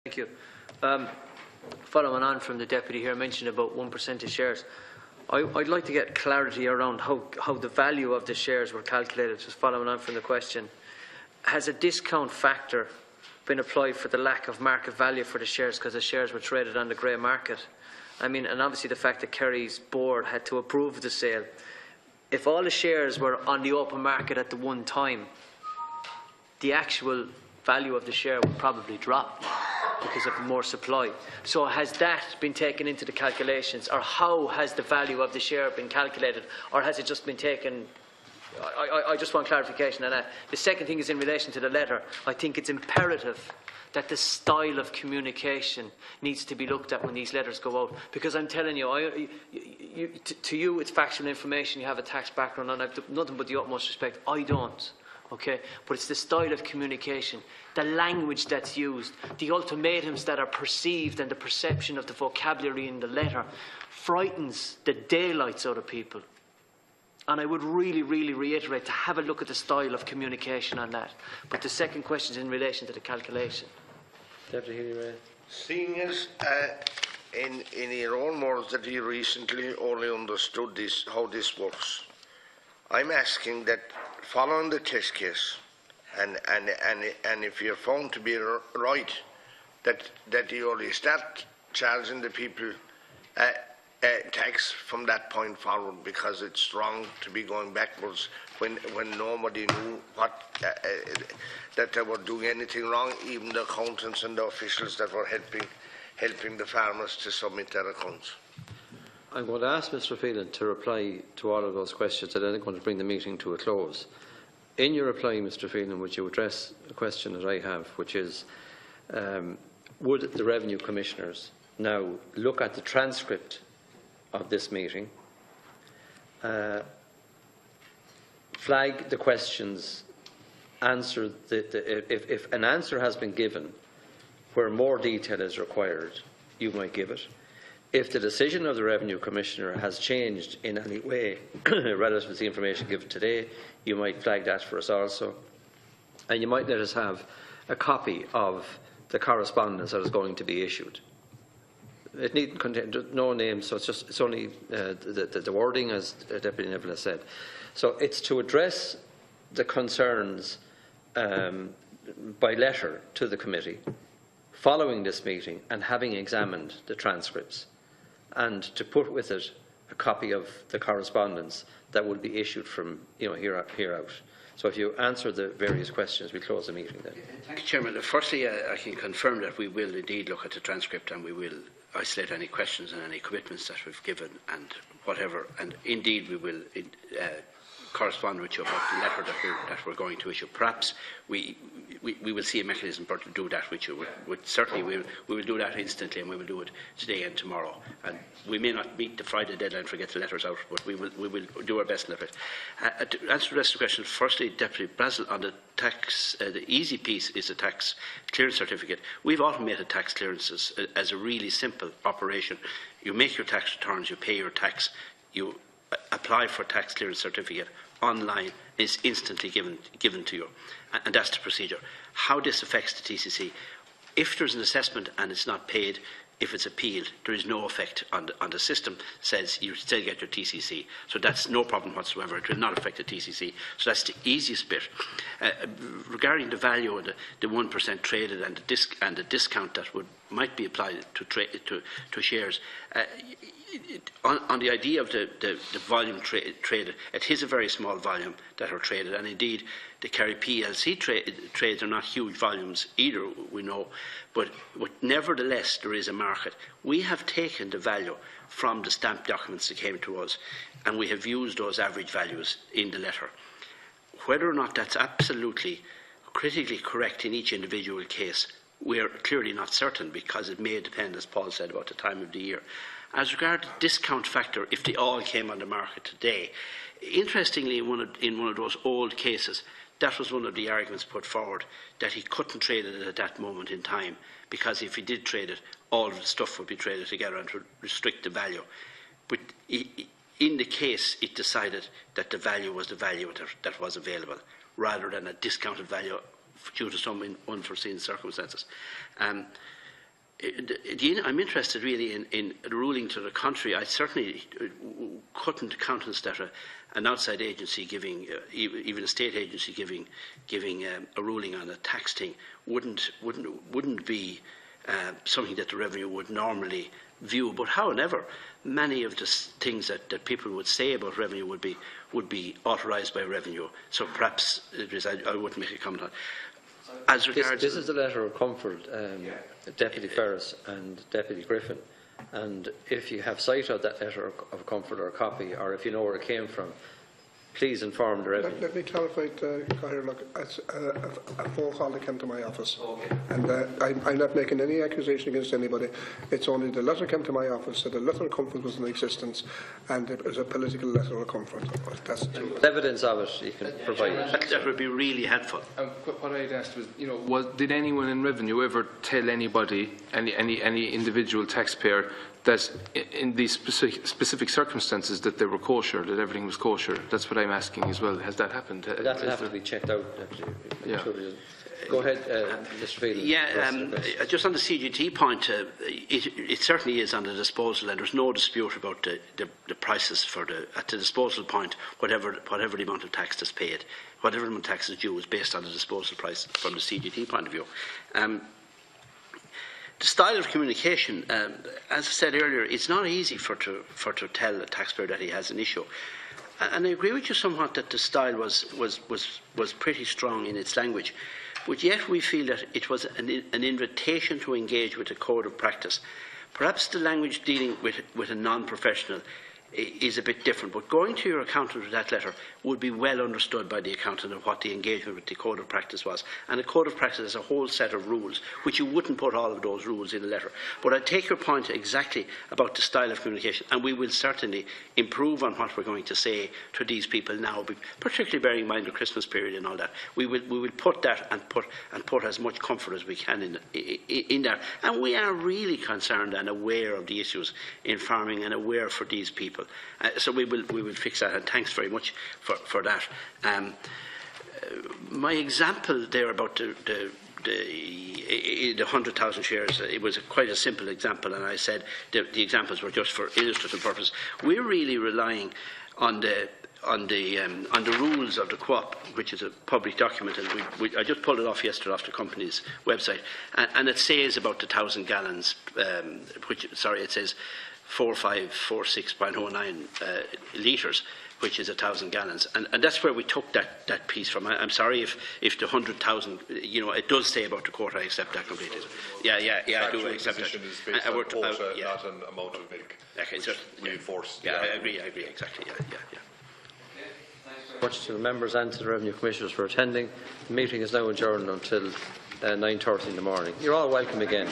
Thank you. Following on from the Deputy here mentioned about 1% of shares, I'd like to get clarity around how the value of the shares were calculated. Just following on from the question, has a discount factor been applied for the lack of market value for the shares because the shares were traded on the grey market? I mean, and obviously the fact that Kerry's board had to approve the sale. If all the shares were on the open market at the one time, the actual value of the share would probably drop because of more supply. So has that been taken into the calculations, or how has the value of the share been calculated, or has it just been taken? I just want clarification on that. The second thing is in relation to the letter. I think it's imperative that the style of communication needs to be looked at when these letters go out, because I'm telling you, to you it's factual information, you have a tax background, and I've nothing but the utmost respect. I don't. Okay, but it's the style of communication, the language that's used, the ultimatums that are perceived, and the perception of the vocabulary in the letter frightens the daylights out of people. And I would really reiterate to have a look at the style of communication on that. But the second question is in relation to the calculation. Deputy Ray. Seeing as in your own words that you recently only understood how this works, I'm asking that following the test case, and if you're found to be right, that you only start charging the people tax from that point forward, because it's wrong to be going backwards when nobody knew what that they were doing anything wrong, even the accountants and the officials that were helping the farmers to submit their accounts. I'm going to ask Mr. Phelan to reply to all of those questions, and then I'm going to bring the meeting to a close. In your reply, Mr. Phelan, would you address a question that I have, which is, would the Revenue Commissioners now look at the transcript of this meeting, flag the questions, answer if an answer has been given where more detail is required, you might give it. If the decision of the Revenue Commissioner has changed in any way relative to the information given today, you might flag that for us also. And you might let us have a copy of the correspondence that is going to be issued. It needn't contain no names, so it's only the wording, as Deputy Neville has said. So it's to address the concerns by letter to the committee following this meeting and having examined the transcripts, and to put with it a copy of the correspondence that will be issued from here out. So if you answer the various questions, we close the meeting then. Thank you, Chairman. Firstly, I can confirm that we will indeed look at the transcript, and we will isolate any questions and any commitments that we've given and whatever. And indeed, we will correspond with you about the letter that we're going to issue. Perhaps we will see a mechanism for to do that with you. Certainly we will do that instantly, and we will do it today and tomorrow. And we may not meet the Friday deadline for get the letters out, but we will do our best in it. To answer the rest of the question, firstly, Deputy Brazel, on the tax, the easy piece is the tax clearance certificate. We've automated tax clearances as a really simple operation. You make your tax returns, you pay your tax, you apply for tax clearance certificate online, is instantly given to you, and that's the procedure. How this affects the TCC: if there's an assessment and it's not paid, if it's appealed, there is no effect on the system. Says you still get your TCC, so that's no problem whatsoever. It will not affect the TCC. So that's the easiest bit. Regarding the value of the 1% traded and the discount that might be applied to shares. On the idea of the volume traded, it is a very small volume that are traded, and indeed the Kerry PLC trades are not huge volumes either, we know, but nevertheless there is a market. We have taken the value from the stamp documents that came to us, and we have used those average values in the letter. Whether or not that's absolutely critically correct in each individual case, we're clearly not certain, because it may depend, as Paul said, about the time of the year. As regards the discount factor, if they all came on the market today, interestingly, in one of those old cases, that was one of the arguments put forward, that he couldn't trade it at that moment in time, because if he did trade it, all of the stuff would be traded together and would restrict the value. But in the case, it decided that the value was the value that was available, rather than a discounted value due to some unforeseen circumstances. I'm interested really in ruling to the contrary. I certainly couldn't countenance that an outside agency giving, even a state agency giving a ruling on a tax thing wouldn't be something that the revenue would normally view. But however, many of the things that people would say about revenue would be authorised by revenue. So perhaps I wouldn't make a comment on it. As regards this is the letter of comfort, Deputy Ferris and Deputy Griffin, and if you have sight of that letter of comfort or a copy, or if you know where it came from, please inform the revenue. Let me clarify, look, it's a phone call that came to my office. Okay. And I'm not making any accusation against anybody. It's only the letter came to my office, that the letter of comfort was in existence, and it was a political letter of comfort. That's evidence of it, you can provide it. That would be really helpful. What I'd asked was, did anyone in revenue ever tell anybody, any individual taxpayer, that in these specific circumstances that they were kosher, that everything was kosher? That's what I'm asking as well. Has that happened? That will have to be checked out. Yeah. Go ahead, Mr. Phelan. Yeah, just on the CGT point, it certainly is on the disposal, and there's no dispute about the prices for at the disposal point, whatever the amount of tax is paid, whatever amount of tax is due is based on the disposal price from the CGT point of view. The style of communication, as I said earlier, it's not easy to tell a taxpayer that he has an issue. And I agree with you somewhat that the style was pretty strong in its language, but yet we feel that it was an invitation to engage with the code of practice. Perhaps the language dealing with a non-professional is a bit different, but going to your accountant with that letter would be well understood by the accountant of what the engagement with the code of practice was. And the code of practice has a whole set of rules, which you wouldn't put all of those rules in a letter. But I take your point exactly about the style of communication, and we will certainly improve on what we're going to say to these people now, particularly bearing in mind the Christmas period and all that. We will put that and put as much comfort as we can in there. And we are really concerned and aware of the issues in farming and aware for these people. So we will fix that, and thanks very much for that. My example there about the 100,000 shares, it was quite a simple example, and I said the examples were just for illustrative purpose. We're really relying on the rules of the Co-op, which is a public document, and I just pulled it off yesterday off the company's website, and it says about the 1,000 gallons, it says 4546.09 litres, which is 1,000 gallons, and that's where we took that piece from. I'm sorry if the 100,000, it does say about the quota. I accept that completely. Yeah, I do accept that. Is based on quota, not an amount of milk. Okay, so reinforced. Yeah, I agree exactly. Yeah. Much to the members and to the Revenue Commissioners for attending. The meeting is now adjourned until 9:30 in the morning. You're all welcome again.